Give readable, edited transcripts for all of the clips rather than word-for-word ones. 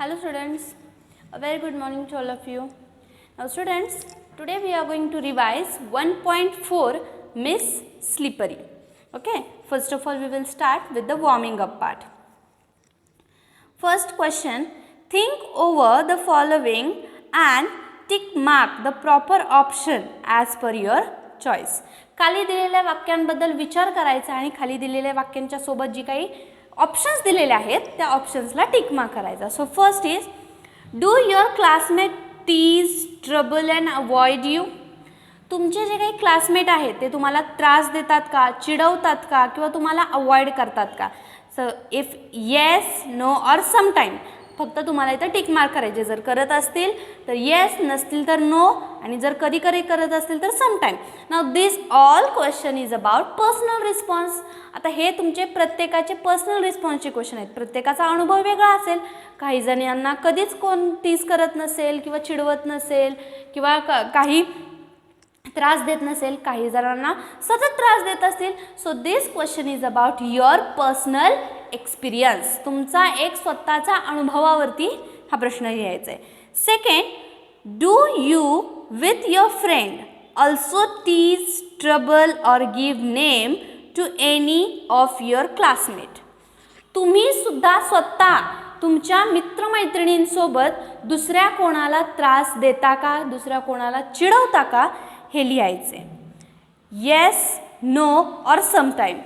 Hello students, a very good morning to all of you. Now students, today we are going to revise 1.4 Miss Slippery. Okay, first of all we will start with the warming up part. First question, think over the following and tick mark the proper option as per your choice. खाली दिलेल्या वाक्यांबद्दल विचार करायचा आणि खाली दिलेल्या वाक्यांच्या सोबत जी काही options दिलेले आहेत त्या ऑप्शन्सला टिक मार्क करायचा. So first is, do your classmate tease, trouble and avoid you. तुमचे जे काही क्लासमेट आहेत ते तुम्हाला त्रास देतात का, चिडवतात का किंवा तुम्हाला अवॉइड करतात का. So if yes, no or sometime, फक्त तुम्हाला इथं टिक मार्क करायचे. जर करत असतील तर येस, नसतील तर नो, आणि जर कधी कधी करत असतील तर sometime. Now this all question is about personal response. आता हे तुमचे प्रत्येकाचे पर्सनल रिस्पॉन्सचे क्वेश्चन आहेत. प्रत्येकाचा अनुभव वेगळा असेल. काही जणांना कधीच कोण टीज करत नसेल किंवा चिडवत नसेल किंवा काही त्रास देत नसेल, काही जणांना सतत त्रास देत असतील. So this question is about your personal experience. तुमचा एक स्वतःचा अनुभवावरती हा प्रश्न लिहायचा आहे. Second, do you with your friend also tease, trouble or give name to any of your classmate. तुम्ही सुद्धा स्वतः तुमच्या मित्रमैत्रिणींसोबत दुसऱ्या कोणाला त्रास देता का, दुसऱ्या कोणाला चिडवता का, हे लिहायचे. Yes, no or sometime.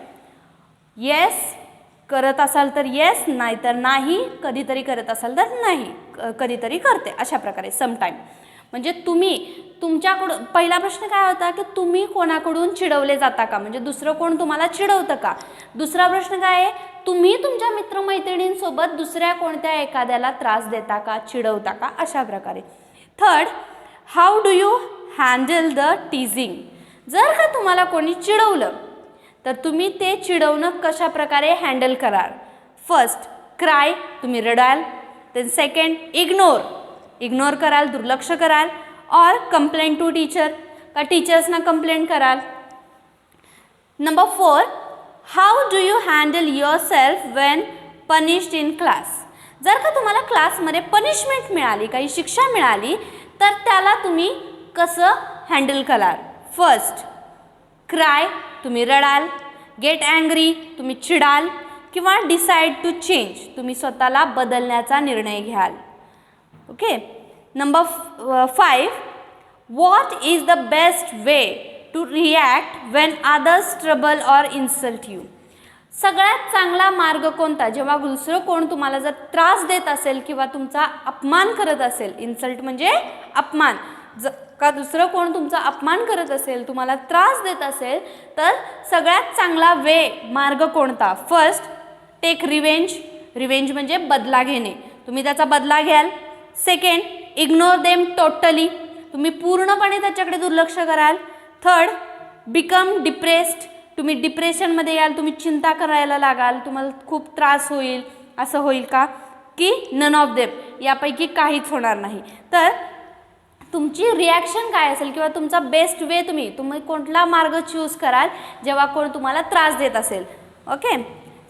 Yes करत असाल तर येस, नाहीतर नाही, कधीतरी करत असाल तर नाही, कधीतरी करते, अशा प्रकारे समटाईम. म्हणजे तुम्ही तुमच्याकडून, पहिला प्रश्न काय होता की तुम्ही कोणाकडून चिडवले जाता का, म्हणजे दुसरं कोण तुम्हाला चिडवतं का. दुसरा प्रश्न काय आहे, तुम्ही तुमच्या मित्रमैत्रिणींसोबत दुसऱ्या कोणत्या एखाद्याला त्रास देता का, चिडवता का, अशा प्रकारे. Third, how do you handle the टीजिंग. जर का तुम्हाला कोणी चिडवलं तर तुम्ही ते चिडवणं कशा प्रकारे हँडल कराल. फर्स्ट, क्राय, तुम्ही रडाल. देन सेकंड, इग्नोर कराल, दुर्लक्ष कराल. और कंप्लेन टू टीचर, का टीचर्सना कंप्लेंट कराल. Number 4, how do you handle your self Wien punished in class. जर का तुम्हाला क्लासमध्ये पनिशमेंट मिळाली, काही शिक्षा मिळाली, तर त्याला तुम्ही कसं हँडल कराल. फर्स्ट, क्राय, तुम्ही रडाल. गेट अँग्री, तुम्ही चिडाल. किंवा डिसाईड टू चेंज, तुम्ही स्वतःला बदलण्याचा निर्णय घ्याल. Okay. Number 5, what is the best way to react when others trouble or insult you. सगळ्यात चांगला मार्ग कोणता, जेव्हा दुसरं कोण तुम्हाला जर त्रास देत असेल किंवा तुमचा अपमान करत असेल. इन्सल्ट म्हणजे अपमान. का दुसरं कोण तुमचा अपमान करत असेल, तुम्हाला त्रास देत असेल, तर सगळ्यात चांगला मार्ग कोणता. फर्स्ट, टेक रिवेंज म्हणजे बदला घेणे, तुम्ही त्याचा बदला घ्याल. सेकंड, इग्नोर देम टोटली, तुम्ही पूर्णपणे त्याच्याकडे दुर्लक्ष कराल. थर्ड, बिकम डिप्रेस्ड, तुम्ही डिप्रेशनमध्ये याल, तुम्ही चिंता करायला लागाल, तुम्हाला खूप त्रास होईल. असं होईल का की नन ऑफ देम, यापैकी काहीच होणार नाही. तर तुमची रिॲक्शन काय असेल किंवा तुमचा बेस्ट वे तुम्ही कोणता मार्ग चूज कराल जेव्हा कोण तुम्हाला त्रास देत असेल. Okay.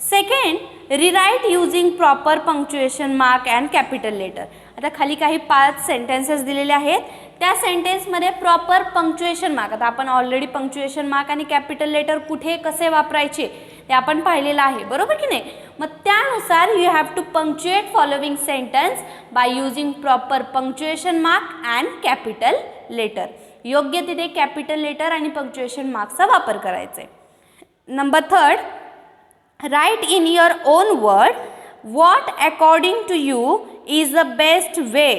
Second, rewrite using proper punctuation mark and capital letter. आता खाली काही 5 सेंटेन्सेस दिलेले आहेत. त्या सेंटेन्समध्ये प्रॉपर पंक्च्युएशन मार्क, आता आपण ऑलरेडी पंक्च्युएशन मार्क आणि कॅपिटल लेटर कुठे कसे वापरायचे ते आपण पाहिलेलं आहे, बरोबर की नाही. मग त्यानुसार you have to punctuate following sentence by using proper punctuation mark and capital letter. योग्य तिथे कॅपिटल लेटर आणि पंक्च्युएशन मार्कचा वापर करायचा आहे. Number 3, write in your own word what according to you is the best way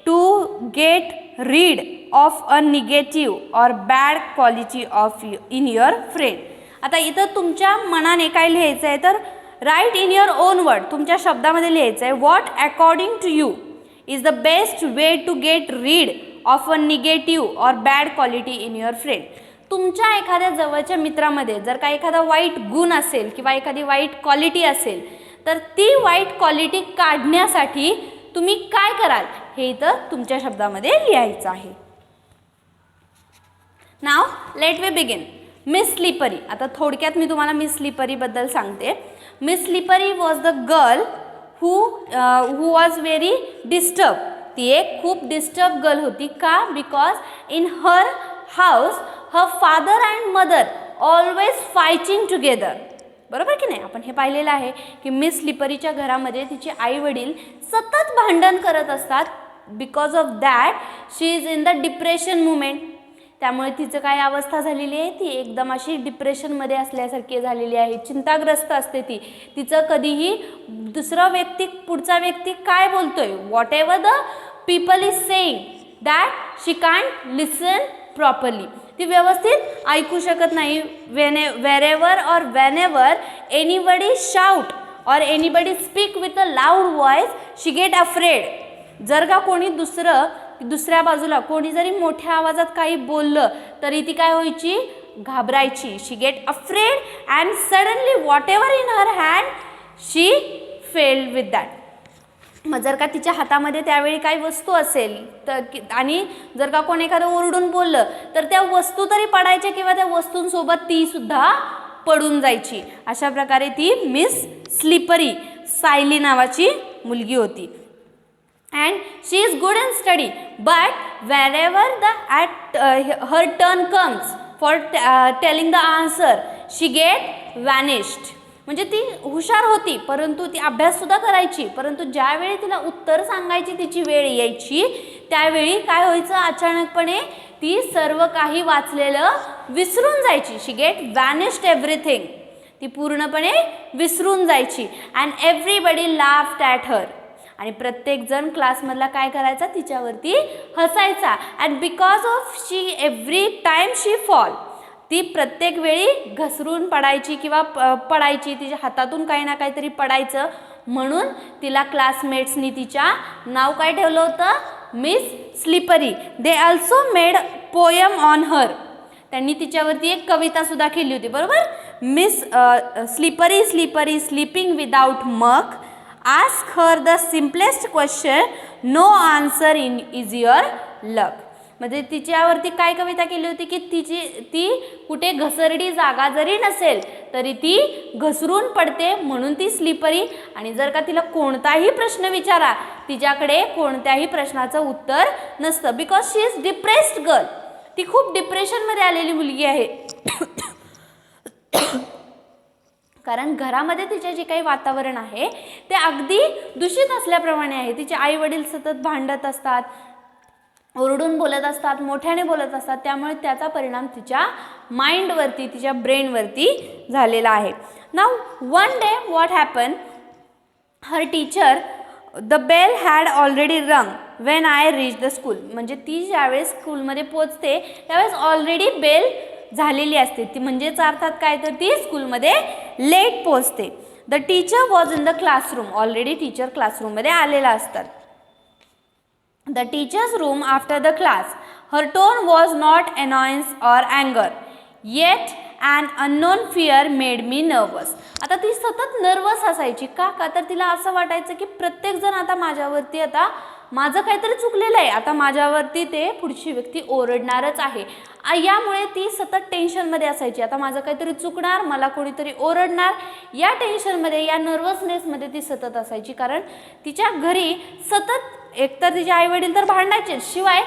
to get rid of a negative or bad quality of in your friend. आता इथं तुमच्या मनाने काय लिहायचं आहे, तर write in your own word, तुमच्या शब्दामध्ये लिहायचं आहे. What according to you is the best way to get rid of a negative or bad quality in your friend. तुमच्या एखाद्या जवळच्या मित्रामध्ये जर का एखादा वाईट गुण असेल किंवा एखादी वाईट क्वालिटी असेल, तर ती वाईट क्वालिटी काढण्यासाठी तुम्ही काय कराल हे इथं तुमच्या शब्दामध्ये लिहायचं आहे. Now let we begin. Miss slippery. आता थोडक्यात मी तुम्हाला मिस स्लिपरी बद्दल सांगते. Miss slippery was the girl who was very disturbed. ती एक खूप डिस्टर्ब गर्ल होती. का? Because in her house her father and mother always fighting together. बरोबर की नाही? आपण हे पाहिलेलं आहे की मिस स्लिपरीच्या घरामध्ये तिचे आई वडील सतत भांडण करत असतात. Because of that she is in the depression moment. त्यामुळे तिचं काय अवस्था झालेली आहे? ती एकदम अशी डिप्रेशनमध्ये असल्यासारखी झालेली आहे. चिंताग्रस्त असते ती. तिचं कधीही दुसरा व्यक्ती, पुढचा व्यक्ती काय बोलतोय, what ever the people is saying, that she can't listen properly. ती व्यवस्थित ऐकू शकत नाही. वेरेवर और वेनेवर एनीबडी शाउट और anybody speak with a loud voice she get afraid. जर का कोणी दुसऱ्या बाजूला कोणी जरी मोठ्या आवाजात काही बोललं तरी ती काय व्हायची? घाबरायची. She get afraid and suddenly whatever in her hand she felled with that. मग जर का तिच्या हातामध्ये त्यावेळी काही वस्तू असेल तर आणि जर का कोणी एखादं ओरडून बोललं तर त्या वस्तू तरी पडायच्या किंवा त्या वस्तूंसोबत ती सुद्धा पडून जायची. अशा प्रकारे ती मिस स्लिपरी, सायली नावाची मुलगी होती. And she is good in study, but whenever her turn comes for telling the answer, she get vanished. म्हणजे ती हुशार होती, परंतु ती अभ्यास सुद्धा करायची, परंतु ज्यावेळी तिला उत्तर सांगायची तिची वेळ यायची त्यावेळी काय व्हायचं? अचानकपणे ती सर्व काही वाचलेलं विसरून जायची. She get vanished everything. ती पूर्णपणे विसरून जायची. And everybody laughed at her. आणि प्रत्येकजण क्लासमधला काय करायचा? तिच्यावरती हसायचा. And because of she every time she fall, ती प्रत्येक वेळी घसरून पडायची किंवा पडायची, तिच्या हातातून काही ना काहीतरी पडायचं, म्हणून तिला क्लासमेट्सनी तिच्या नाव काय ठेवलं होतं? Miss slippery. They also made poem on her. त्यांनी तिच्यावरती एक कविता सुद्धा केली होती. बरोबर? Miss slippery slippery sleeping without muck, ask her the simplest question, no answer is your luck. म्हणजे तिच्यावरती काय कविता केली होती की ती कुठे घसरडी जागा जरी नसेल तरी ती घसरून पडते, म्हणून ती स्लिपरी. आणि जर का तिला कोणताही प्रश्न विचारा तिच्याकडे कोणत्याही प्रश्नाचं उत्तर नसतं. Because she is depressed girl. ती खूप डिप्रेशनमध्ये आलेली मुलगी आहे. कारण घरामध्ये तिचे जे काही वातावरण आहे ते अगदी दूषित असल्याप्रमाणे आहे. तिचे आई वडील सतत भांडत असतात, ओरडून बोलत असतात, मोठ्याने बोलत असतात. त्यामुळे त्याचा परिणाम तिच्या माइंडवरती, तिच्या ब्रेनवरती झालेला आहे. Now one day what happen, her teacher, the bell had already rang when I reach the school. म्हणजे ती ज्यावेळेस स्कूलमध्ये पोचते त्यावेळेस ऑलरेडी बेल झालेली असते. ती म्हणजेच अर्थात काय, तर ती स्कूलमध्ये लेट पोचते. The teacher was in the classroom. Already teacher क्लासरूममध्ये आलेला असतात. The teachers room after the class. Her tone was not annoyance or अँगर, yet and unknown fear made me nervous. आता ती सतत नर्वस असायची. का? तर तिला असं वाटायचं की प्रत्येकजण आता माझ्यावरती, आता माझं काहीतरी चुकलेलं आहे, आता माझ्यावरती ते पुढची व्यक्ती ओरडणारच आहे. यामुळे ती सतत टेन्शनमध्ये असायची. आता माझं काहीतरी चुकणार, मला कोणीतरी ओरडणार, या टेन्शनमध्ये, या नर्वसनेसमध्ये ती सतत असायची. कारण तिच्या घरी सतत एकतर तिचे आई वडील तर भांडायचे, शिवाय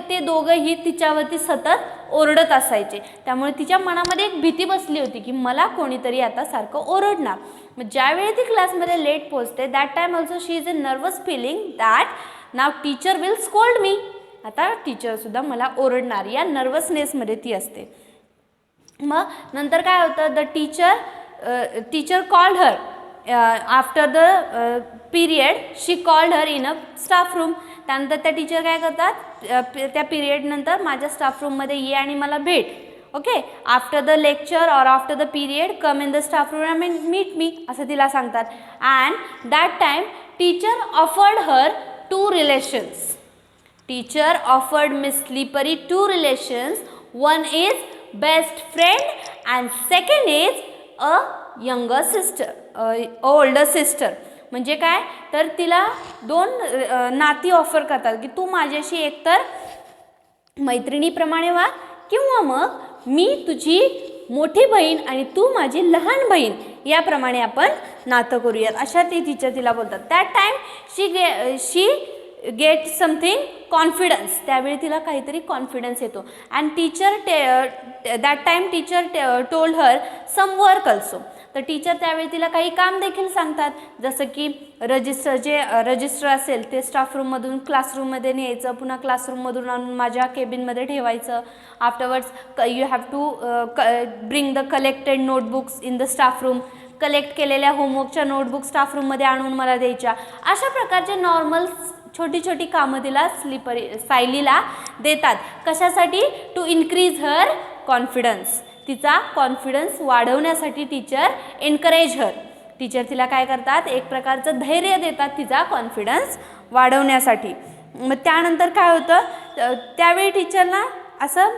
ते दोघंही तिच्यावरती सतत ओरडत असायचे. त्यामुळे तिच्या मनामध्ये एक भीती बसली होती की मला कोणीतरी आता सारखं ओरडणार. मग ज्यावेळी ती क्लासमध्ये लेट पोहोचते that time also she is a nervous feeling that now teacher will scold me. आता टीचरसुद्धा मला ओरडणार, या नर्वसनेसमध्ये ती असते. मग नंतर काय होतं, the teacher called her after the period. She called her in a staff room. त्यानंतर त्या टीचर काय करतात, त्या पिरियडनंतर माझ्या स्टाफ रूममध्ये ये आणि मला भेट. Okay, after the lecture or after the period come in the staff room and meet me, असं तिला सांगतात. And that time teacher offered her 2 relations. Teacher offered miss slippery 2 relations. One is best friend and second is a younger sister, older sister. म्हणजे काय, तर तिला 2 नाती offer करतात की तू माझ्याशी एकतर मैत्रिणीप्रमाणे वाग किंवा मग मी तुझी मोठी बहीण आणि तू माझी लहान बहीण याप्रमाणे आपण नातं करूयात, अशा ती टीचर तिला बोलतात. That time she get something confidence, त्यावेळी तिला काहीतरी कॉन्फिडन्स येतो. And teacher that time teacher told her some work also. तर टीचर त्यावेळी तिला काही काम देखील सांगतात, जसं की रजिस्टर असेल ते स्टाफ रूममधून क्लासरूममध्ये न्यायचं, पुन्हा क्लासरूममधून आणून माझ्या केबिनमध्ये ठेवायचं. Afterwards you have to bring the collected notebooks in the staff room. Collect केलेल्या होमवर्कच्या नोटबुक स्टाफ रूममध्ये आणून मला द्यायच्या. अशा प्रकारचे नॉर्मल छोटी छोटी कामं तिला सायलीला देतात. कशासाठी? To increase her confidence. तिचा कॉन्फिडन्स वाढवण्यासाठी टीचर एनकरेज हर. टीचर तिला काय करतात? एक प्रकारचं धैर्य देतात तिचा कॉन्फिडन्स वाढवण्यासाठी. मग त्यानंतर काय होतं? त्यावेळी टीचरला असं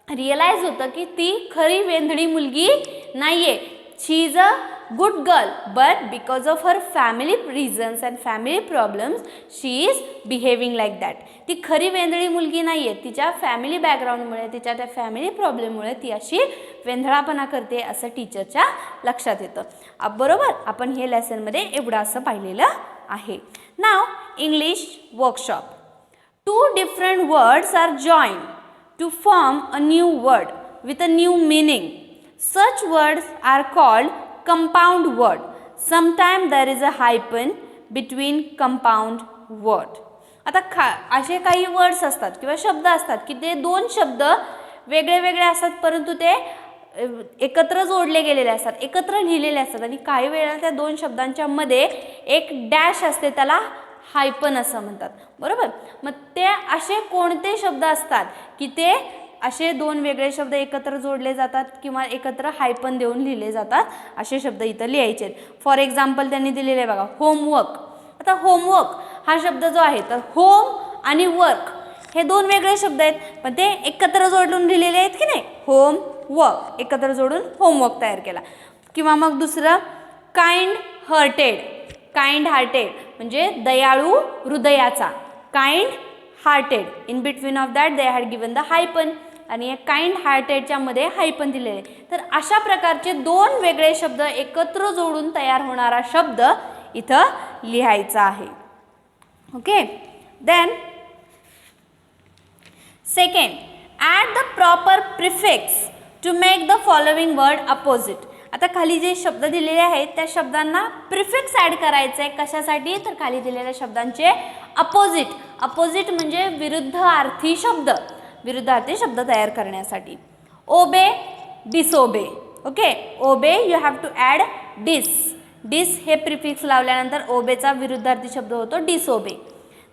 रिअलाइज होतं की ती खरी वेंधळी मुलगी नाही आहे. She is a good girl, but because of her family reasons and family problems she is behaving like that. ती खरी वेंधळी मुलगी नाही आहे. तिच्या फॅमिली बॅकग्राऊंडमुळे, तिच्या त्या फॅमिली प्रॉब्लेममुळे ती अशी वेंधळापणा करते असं टीचरच्या लक्षात येतं. बरोबर, आपण हे लेसनमध्ये एवढं असं पाहिलेलं आहे. नाव English workshop. 2 different words are joined to form a new word with a new meaning. Such words are called compound word. Sometimes there is a hyphen between compound word. आता असे काही वर्ड्स असतात किंवा शब्द असतात की ते दोन शब्द वेगळे वेगळे असतात, परंतु ते एकत्र जोडले गेलेले असतात, एकत्र लिहिलेले असतात. आणि काही वेळा त्या दोन शब्दांच्या मध्ये एक डॅश असते, त्याला हायपन असं म्हणतात. बरोबर, मग ते असे कोणते शब्द असतात की ते असे दोन वेगळे शब्द एकत्र जोडले जातात किंवा एकत्र हायपन देऊन लिहिले जातात, असे शब्द इथं लिहायचे. फॉर एक्झाम्पल त्यांनी दिलेले आहे बघा, होमवर्क. आता होमवर्क हा शब्द जो आहे, तर होम आणि वर्क हे दोन वेगळे शब्द आहेत, पण ते एकत्र जोडून लिहिलेले आहेत की नाही. होम वर्क एकत्र जोडून होमवर्क तयार केला. किंवा मग दुसरं काइंड हार्टेड. काइंड हार्टेड म्हणजे दयाळू हृदयाचा. Kind hearted, in between of that they had given the हायपन, आणि या काइंड हार्टेडच्या मध्ये हायपन दिलेले. तर अशा प्रकारचे दोन वेगळे शब्द एकत्र जोडून तयार होणारा शब्द इथं लिहायचा आहे. Okay, then second, add the proper prefix to make the following word opposite. आता खाली जे शब्द दिलेले आहेत त्या शब्दांना प्रिफिक्स ॲड करायचं आहे. कशासाठी? तर खाली दिलेल्या शब्दांचे अपोजिट. अपोजिट म्हणजे विरुद्धार्थी शब्द, विरुद्धार्थी शब्द तयार करण्यासाठी. Obey, disobey. Okay, obey you have to add dis. Dis हे प्रिफिक्स लावल्यानंतर ओबेचा विरुद्धार्थी शब्द होतो disobey.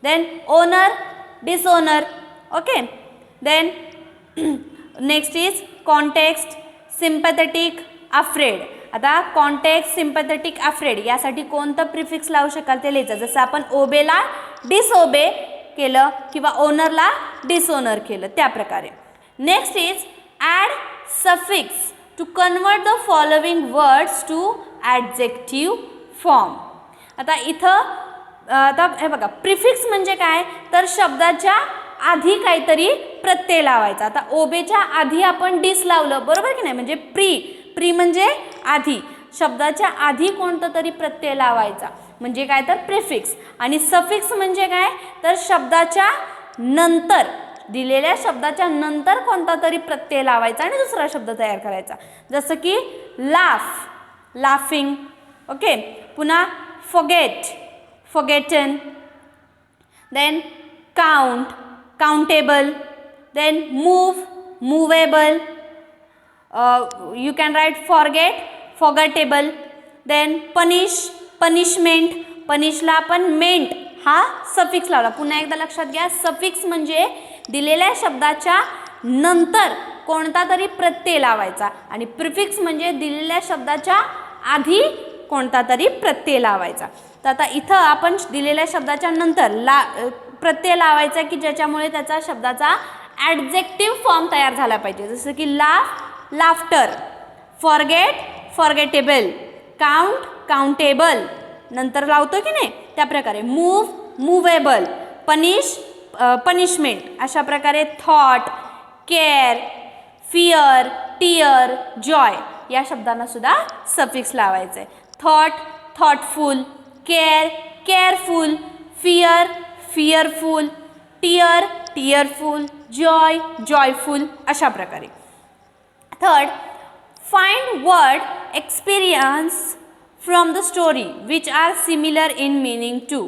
Then honour, dishonour. Okay, then next is context, sympathetic, afraid. आता कॉन्टेक्स्ट, सिम्पॅथेटिक, अफ्रेड यासाठी कोणतं प्रिफिक्स लावू शकाल ते लिहायचं. जसं आपण ओबेला डिसओबे केलं किंवा ओनरला डिसओनर केलं त्या प्रकारे. Next is add suffix to convert the following words to adjective form. आता इथं आता हे बघा, प्रिफिक्स म्हणजे काय? तर शब्दाच्या आधी काहीतरी प्रत्यय लावायचा. आता ओबेच्या आधी आपण डिस लावलं, बरोबर की नाही, म्हणजे प्री. प्री म्हणजे आधी, शब्दाच्या आधी कोणतं तरी प्रत्यय लावायचा म्हणजे काय? तर प्रिफिक्स. आणि सफिक्स म्हणजे काय? तर शब्दाच्या नंतर, दिलेल्या शब्दाच्या नंतर कोणता तरी प्रत्यय लावायचा आणि दुसरा शब्द तयार करायचा. जसं की लाफ, लाफिंग. ओके, पुन्हा forget, forgotten. Then count, countable. Then move, movable. You can write forget, forgettable. Then punish, punishment. punishला आपण मेंट हा सफिक्स लावला. पुन्हा एकदा लक्षात घ्या, सफिक्स म्हणजे दिलेल्या शब्दाच्या नंतर कोणता तरी प्रत्यय लावायचा आणि प्रिफिक्स म्हणजे दिलेल्या शब्दाच्या आधी कोणता तरी प्रत्यय लावायचा. तर आता इथं आपण दिलेल्या शब्दाच्या नंतर प्रत्यय लावायचा की ज्याच्यामुळे त्याचा शब्दाचा ॲडजेक्टिव्ह फॉर्म तयार झाला पाहिजे. जसं की laugh, laughter. Forget, forgettable. Count, countable. नंतर लावतो की नाही त्या प्रकारे. Move, movable. Punish, punishment. अशा प्रकारे thought, care, fear, tear, joy या शब्दांना सुद्धा सफिक्स लावायचं आहे. Thought thoughtful, care careful, fear fearful, tear tearful, joy joyful अशा प्रकारे. Third, find word experience from the story which are similar in meaning to.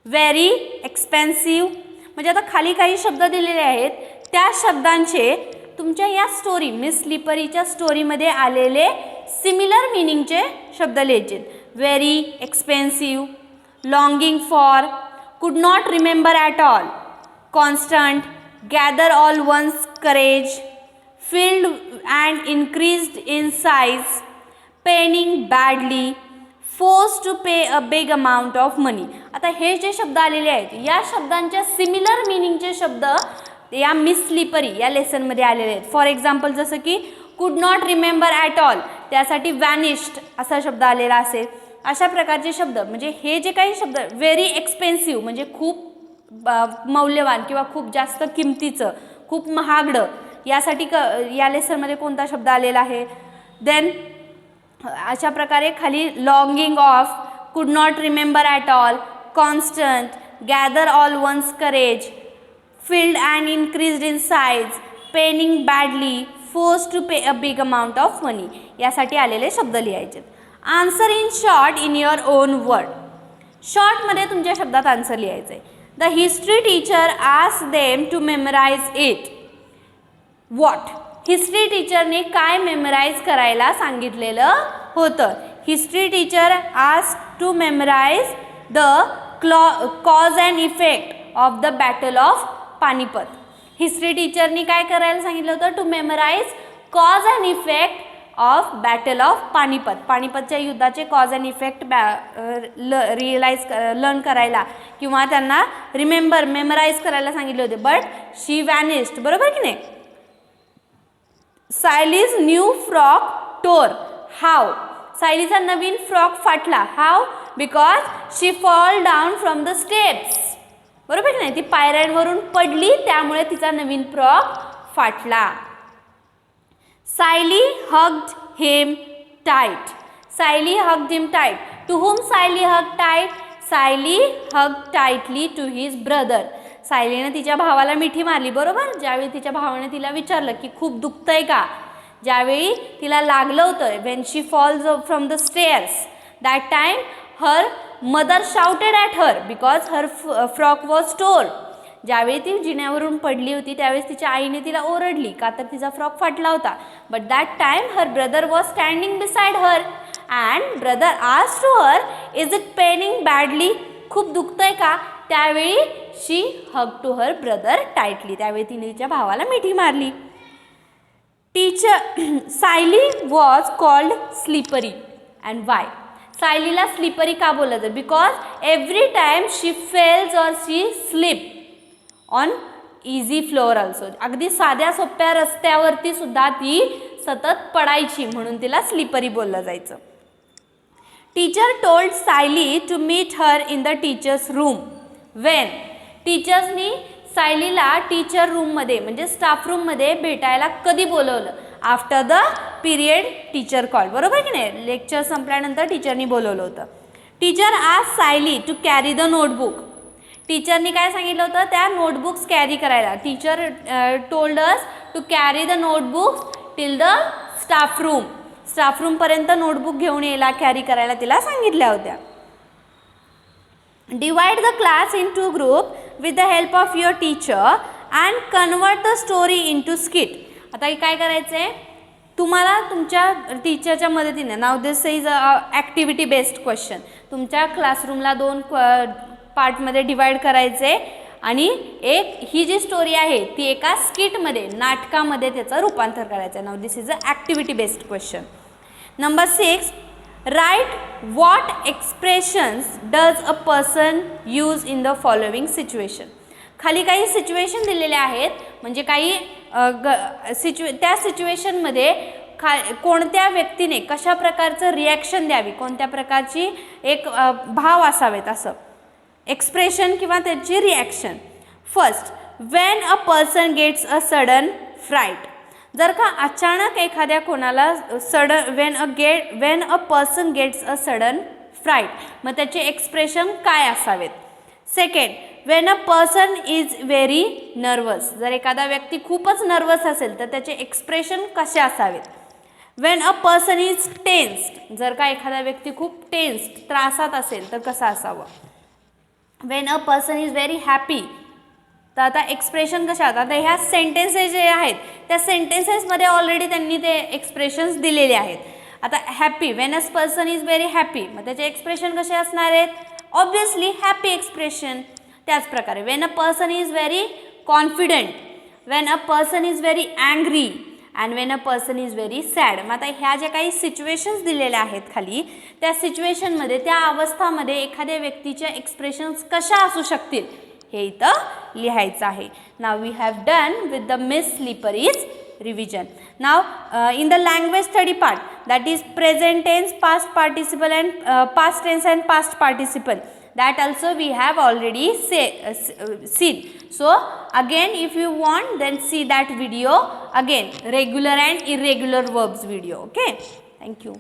Very expensive, म्हणजे आता खाली काही शब्द दिलेले आहेत, त्या शब्दांचे तुमच्या या स्टोरी मिस स्लिपरीच्या स्टोरीमध्ये आलेले सिमिलर मिनिंगचे शब्द लिहायचे. Very expensive, longing for, could not remember at all, constant, gather all one's courage, filled and increased in size, paining badly, forced to pay a big amount of money. आता हे जे शब्द आलेले आहेत या शब्दांच्या सिमिलर मिनिंगचे शब्द या मिस स्लिपरी या लेसनमध्ये आलेले आहेत. फॉर एक्झाम्पल जसं की कुड नॉट रिमेंबर ॲट ऑल, त्यासाठी वॅनिश्ड असा शब्द आलेला असेल. अशा प्रकारचे शब्द म्हणजे हे जे काही शब्द, व्हेरी एक्सपेन्सिव्ह म्हणजे खूप मौल्यवान किंवा खूप जास्त किमतीचं, खूप महागडं, यासाठी या लेसनमध्ये कोणता शब्द आलेला आहे. देन अशा प्रकारे खाली longing of, could not remember at all, constant, gather all one's courage, filled and increased in size, paining badly, force to pay a big amount of money यासाठी आलेले शब्द लिहायचे. Answer in short in your own word. शॉर्टमध्ये तुमच्या शब्दात answer लिहायचं आहे. The history teacher asked them to memorise it. What, history टीचरने काय मेमराइज करायला सांगितलेलं होतं. History teacher asked to memorise the cause and effect of the battle of Panipat. History टीचरने काय करायला सांगितलं होतं, to memorise cause and effect of battle of Panipat. पानिपतच्या युद्धाचे कॉज अँड इफेक्ट लर्न करायला किंवा त्यांना मेमराइज करायला सांगितले होते. बट शी वॅनिश्ड, बरोबर की नाही. Sayali's new frock tore. How, सायलीचा नवीन फ्रॉक फाटला. How, because she fall down from the steps. बरोबर की नाही, ती पायऱ्यांवरून पडली त्यामुळे तिचा नवीन फ्रॉक फाटला. Sayali hugged him tight. Sayali hugged him tight. To whom Sayali hugged tight. Sayali hugged tightly to his brother. सायलीने तिच्या भावाला मिठी मारली. बरोबर, ज्यावेळी तिच्या भावाने तिला विचारलं की खूप दुखतंय का, ज्यावेळी तिला लागलं होतं, when she falls from the stairs, that time her mother shouted at her because her frock was tore. ज्यावेळी ती जिन्यावरून पडली होती त्यावेळेस तिच्या आईने तिला ओरडली का तर तिचा फ्रॉक फाटला होता. But that time her brother was standing beside her and brother asked to her, is it paining badly, खूप दुखतंय का. त्यावेळी she hug to her brother tightly, त्यावेळी तिने तिच्या भावाला मिठी मारली. Teacher, Sayali was called slippery and why. सायलीला स्लिपरी का बोललं जातं, because every time she falls or she slip on easy floor also. अगदी साध्या सोप्या रस्त्यावरती सुद्धा ती सतत पडायची म्हणून तिला स्लिपरी बोललं जायचं. Teacher told Sayali to meet her in the teachers room. When, टीचर्सनी सायलीला टीचर रूममध्ये म्हणजे स्टाफ रूममध्ये भेटायला कधी बोलवलं. After the period teacher call. बरोबर की नाही, लेक्चर संपल्यानंतर टीचरनी बोलवलं होतं. Teacher asked Sayali to carry the notebook. टीचरनी काय सांगितलं होतं, त्या नोटबुक्स कॅरी करायला. Teacher told us to carry the notebooks till the staff room. Staff रूमपर्यंत नोटबुक घेऊन यायला, कॅरी करायला तिला सांगितल्या होत्या. Divide the class into group with the help of your teacher and convert the story into skit. आता काय करायचं आहे तुम्हाला तुमच्या टीचरच्या मदतीने. Now this is a activity based question. तुमच्या क्लासरूमला 2 पार्टमध्ये डिवाइड करायचे आणि ही जी स्टोरी आहे ती एका स्किटमध्ये, नाटकामध्ये त्याचं रूपांतर करायचं. Now this is a activity based question. Number 6, write what expressions does a person use in the following situation. खाली काही सिच्युएशन दिलेले आहेत, म्हणजे काही त्या सिच्युएशनमध्ये कोणत्या व्यक्तीने कशा प्रकारचं रिॲक्शन द्यावी, कोणत्या प्रकारची एक भाव असावेत असं एक्सप्रेशन किंवा त्याची reaction. First, Wien a person gets a sudden freight. जर का अचानक एखाद्या कोणाला sudden Wien a person gets a sudden freight, मग त्याचे एक्सप्रेशन काय असावेत. Second, Wien a person is very nervous, जर एखादा व्यक्ती खूपच नर्वस असेल तर त्याचे एक्सप्रेशन कसे असावेत. Wien a person is tensed, जर का एखादा व्यक्ती खूप टेन्स्ड त्रासात असेल तर कसं असावं. Wien a person is very happy, तर आता एक्सप्रेशन कशा आहेत. आता ह्या सेंटेन्सेस जे आहेत त्या सेंटेन्सेसमध्ये ऑलरेडी त्यांनी ते एक्सप्रेशन्स दिलेले आहेत. आता happy, when a person is very happy, मग त्याचे एक्सप्रेशन कसे असणार आहेत. Obviously happy expression. त्याचप्रकारे when a person is very confident, when a person is very angry and when a person is very sad. मग आता ह्या ज्या काही सिच्युएशन्स दिलेल्या आहेत खाली, त्या सिच्युएशनमध्ये त्या अवस्थामध्ये एखाद्या व्यक्तीच्या एक्सप्रेशन्स कशा असू शकतील हे इथं लिहायचं आहे. Now we have done with the Miss Slippery's revision. Now in the language study part, that is present tense, past participle and past tense and past participle, that also we have already seen. So again if you want then see that video again, regular and irregular verbs video. Okay, thank you.